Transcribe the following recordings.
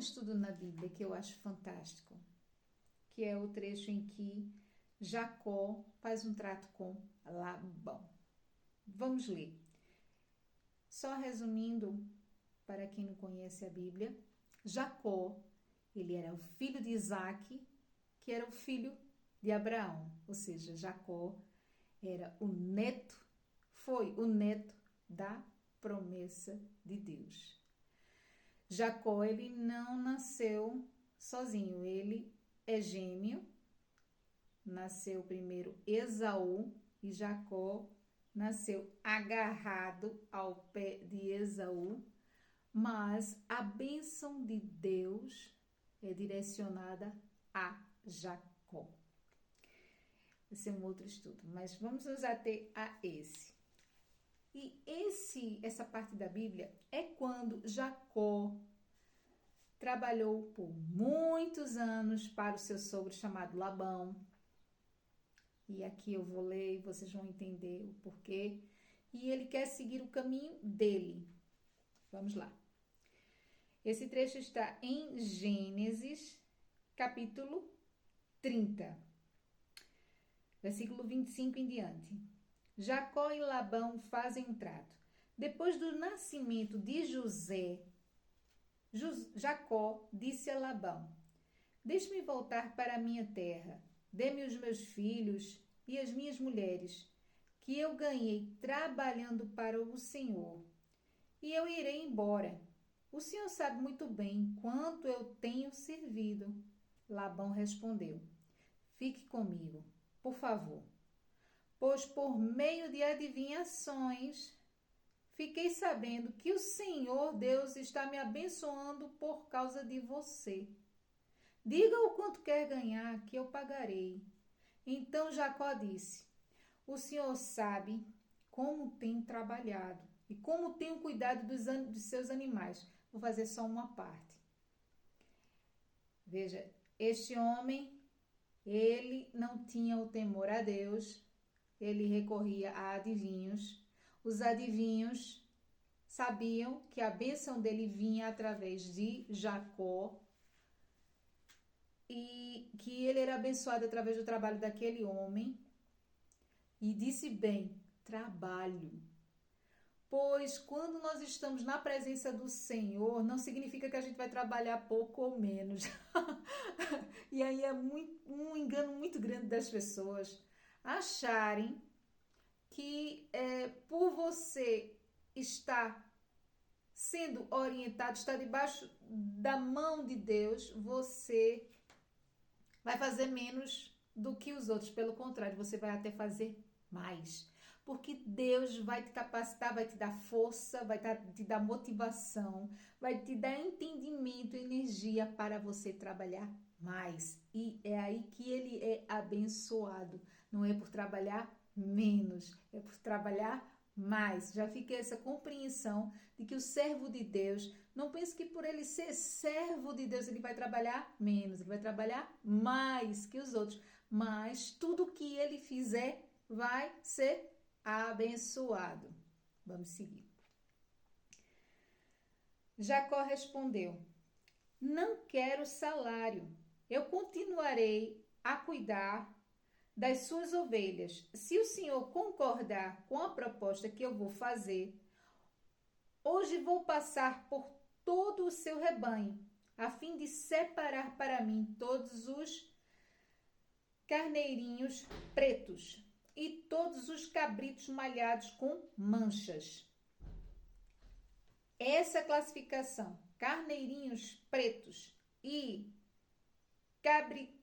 estudo na Bíblia que eu acho fantástico, que é o trecho em que Jacó faz um trato com Labão. Vamos ler. Só resumindo, para quem não conhece a Bíblia, Jacó, ele era o filho de Isaque, que era o filho de Abraão. Ou seja, Jacó era foi o neto da promessa de Deus. Jacó, ele não nasceu sozinho, ele é gêmeo. Nasceu primeiro Esaú e Jacó nasceu agarrado ao pé de Esaú, mas a bênção de Deus é direcionada a Jacó. Esse é um outro estudo, mas vamos nos ater a esse. E essa parte da Bíblia é quando Jacó trabalhou por muitos anos para o seu sogro chamado Labão. E aqui eu vou ler e vocês vão entender o porquê. E ele quer seguir o caminho dele. Vamos lá. Esse trecho está em Gênesis, capítulo 30, versículo 25 em diante. Jacó e Labão fazem um trato. Depois do nascimento de José, Jacó disse a Labão: Deixe-me voltar para a minha terra. Dê-me os meus filhos e as minhas mulheres, que eu ganhei trabalhando para o Senhor, e eu irei embora. O Senhor sabe muito bem quanto eu tenho servido. Labão respondeu: Fique comigo, por favor, pois por meio de adivinhações fiquei sabendo que o Senhor Deus está me abençoando por causa de você. Diga o quanto quer ganhar, que eu pagarei. Então Jacó disse: O Senhor sabe como tenho trabalhado e como tenho cuidado dos seus animais. Vou fazer só uma parte. Veja, este homem, ele não tinha o temor a Deus, ele recorria a adivinhos. Os adivinhos sabiam que a bênção dele vinha através de Jacó, e que ele era abençoado através do trabalho daquele homem. E disse bem, trabalho. Pois quando nós estamos na presença do Senhor, não significa que a gente vai trabalhar pouco ou menos. E aí é um engano muito grande das pessoas acharem que por você estar sendo orientado, estar debaixo da mão de Deus, você vai fazer menos do que os outros. Pelo contrário, você vai até fazer mais. Porque Deus vai te capacitar, vai te dar força, vai te dar motivação, vai te dar entendimento, energia para você trabalhar mais. E é aí que ele é abençoado. Não é por trabalhar menos, é por trabalhar mais. Já fica essa compreensão de que o servo de Deus, não pense que por ele ser servo de Deus ele vai trabalhar menos, ele vai trabalhar mais que os outros, mas tudo que ele fizer vai ser abençoado. Vamos seguir. Jacó respondeu: Não quero salário, eu continuarei a cuidar das suas ovelhas. Se o Senhor concordar com a proposta que eu vou fazer, hoje vou passar por todo o seu rebanho, a fim de separar para mim todos os carneirinhos pretos e todos os cabritos malhados com manchas. Essa classificação, carneirinhos pretos e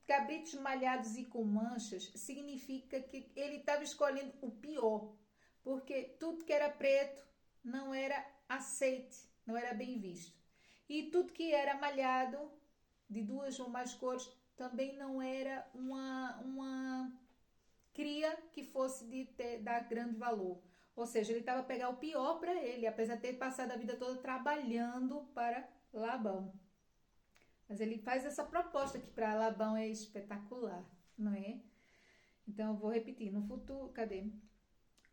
cabritos malhados e com manchas, significa que ele estava escolhendo o pior, porque tudo que era preto não era aceite, não era bem visto. E tudo que era malhado, de duas ou mais cores, também não era uma cria que fosse dar grande valor. Ou seja, ele estava a pegar o pior para ele, apesar de ter passado a vida toda trabalhando para Labão. Mas ele faz essa proposta que para Labão é espetacular, não é? Então eu vou repetir. No futuro, cadê?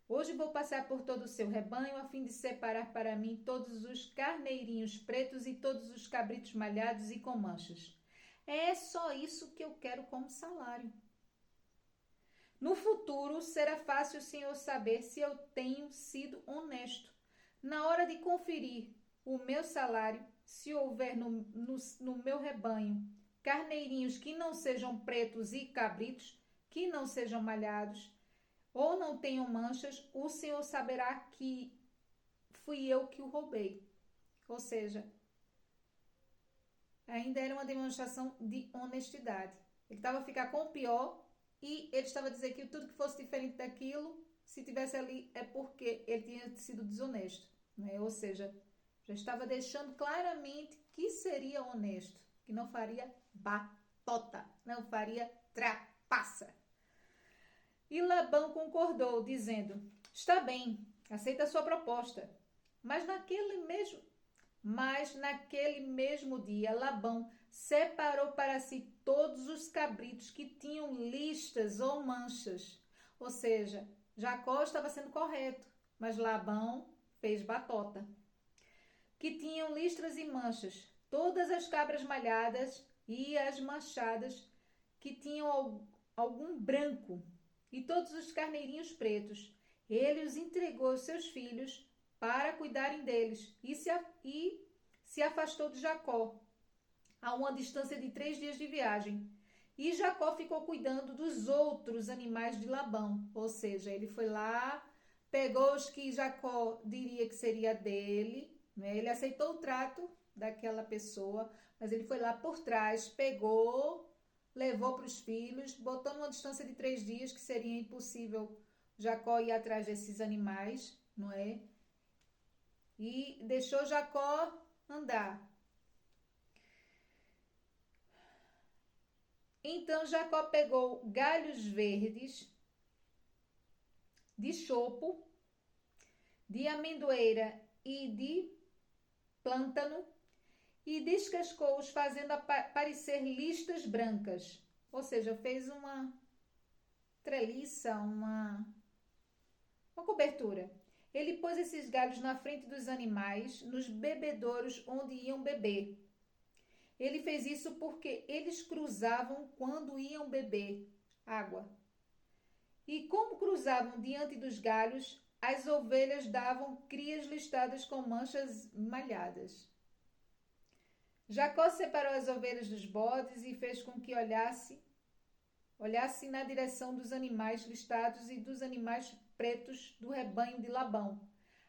Hoje vou passar por todo o seu rebanho, a fim de separar para mim todos os carneirinhos pretos e todos os cabritos malhados e com manchas. É só isso que eu quero como salário. No futuro, será fácil o Senhor saber se eu tenho sido honesto. Na hora de conferir o meu salário, se houver no meu rebanho carneirinhos que não sejam pretos e cabritos, que não sejam malhados, ou não tenham manchas, o Senhor saberá que fui eu que o roubei. Ou seja, ainda era uma demonstração de honestidade. Ele estava a ficar com o pior e ele estava a dizer que tudo que fosse diferente daquilo, se tivesse ali, é porque ele tinha sido desonesto. Né? Ou seja, já estava deixando claramente que seria honesto, que não faria batota, não faria trapaça. E Labão concordou, dizendo: está bem, aceita a sua proposta. Mas naquele mesmo dia, Labão separou para si todos os cabritos que tinham listas ou manchas. Ou seja, Jacó estava sendo correto, mas Labão fez batota. Que tinham listras e manchas, todas as cabras malhadas e as manchadas que tinham algum branco, e todos os carneirinhos pretos. Ele os entregou aos seus filhos para cuidarem deles e se afastou de Jacó, a uma distância de 3 dias de viagem. E Jacó ficou cuidando dos outros animais de Labão, ou seja, ele foi lá, pegou os que Jacó diria que seria dele, né? Ele aceitou o trato daquela pessoa, mas ele foi lá por trás, pegou, levou para os filhos, botou numa distância de 3 dias, que seria impossível Jacó ir atrás desses animais, não é? E deixou Jacó andar. Então Jacó pegou galhos verdes de chopo, de amendoeira e de plântano e descascou-os, fazendo parecer listas brancas. Ou seja, fez uma treliça, uma cobertura. Ele pôs esses galhos na frente dos animais, nos bebedouros onde iam beber. Ele fez isso porque eles cruzavam quando iam beber água. E como cruzavam diante dos galhos, as ovelhas davam crias listadas com manchas malhadas. Jacó separou as ovelhas dos bodes e fez com que olhasse na direção dos animais listados e dos animais pretos do rebanho de Labão.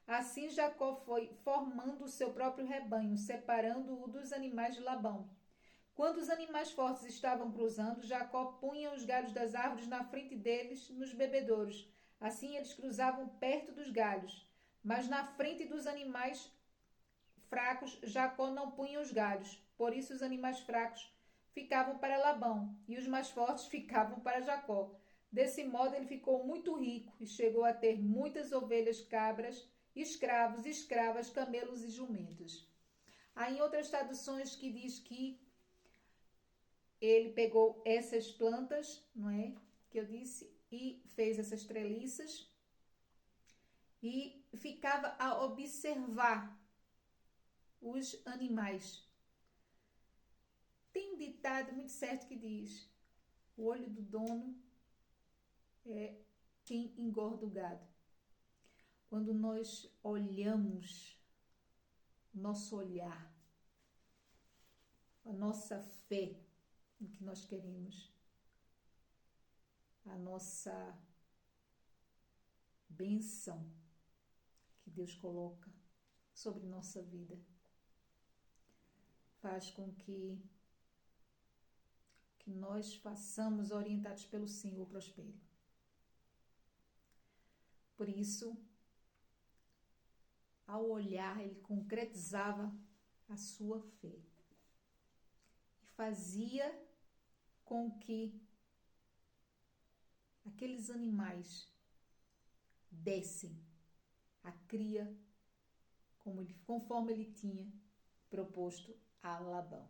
Assim Jacó foi formando o seu próprio rebanho, separando-o dos animais de Labão. Quando os animais fortes estavam cruzando, Jacó punha os galhos das árvores na frente deles nos bebedouros. Assim eles cruzavam perto dos galhos. Mas na frente dos animais fracos, Jacó não punha os galhos. Por isso os animais fracos ficavam para Labão e os mais fortes ficavam para Jacó. Desse modo ele ficou muito rico e chegou a ter muitas ovelhas, cabras, escravos, escravas, camelos e jumentos. Há em outras traduções que diz que ele pegou essas plantas, não é? Que eu disse, e fez essas treliças e ficava a observar os animais. Tem um ditado muito certo que diz: o olho do dono é quem engorda o gado. Quando nós olhamos, nosso olhar, a nossa fé no que nós queremos, a nossa bênção que Deus coloca sobre nossa vida, faz com que nós façamos, orientados pelo Senhor, prospere. Por isso, ao olhar, ele concretizava a sua fé e fazia com que aqueles animais dessem a cria conforme ele tinha proposto a Labão.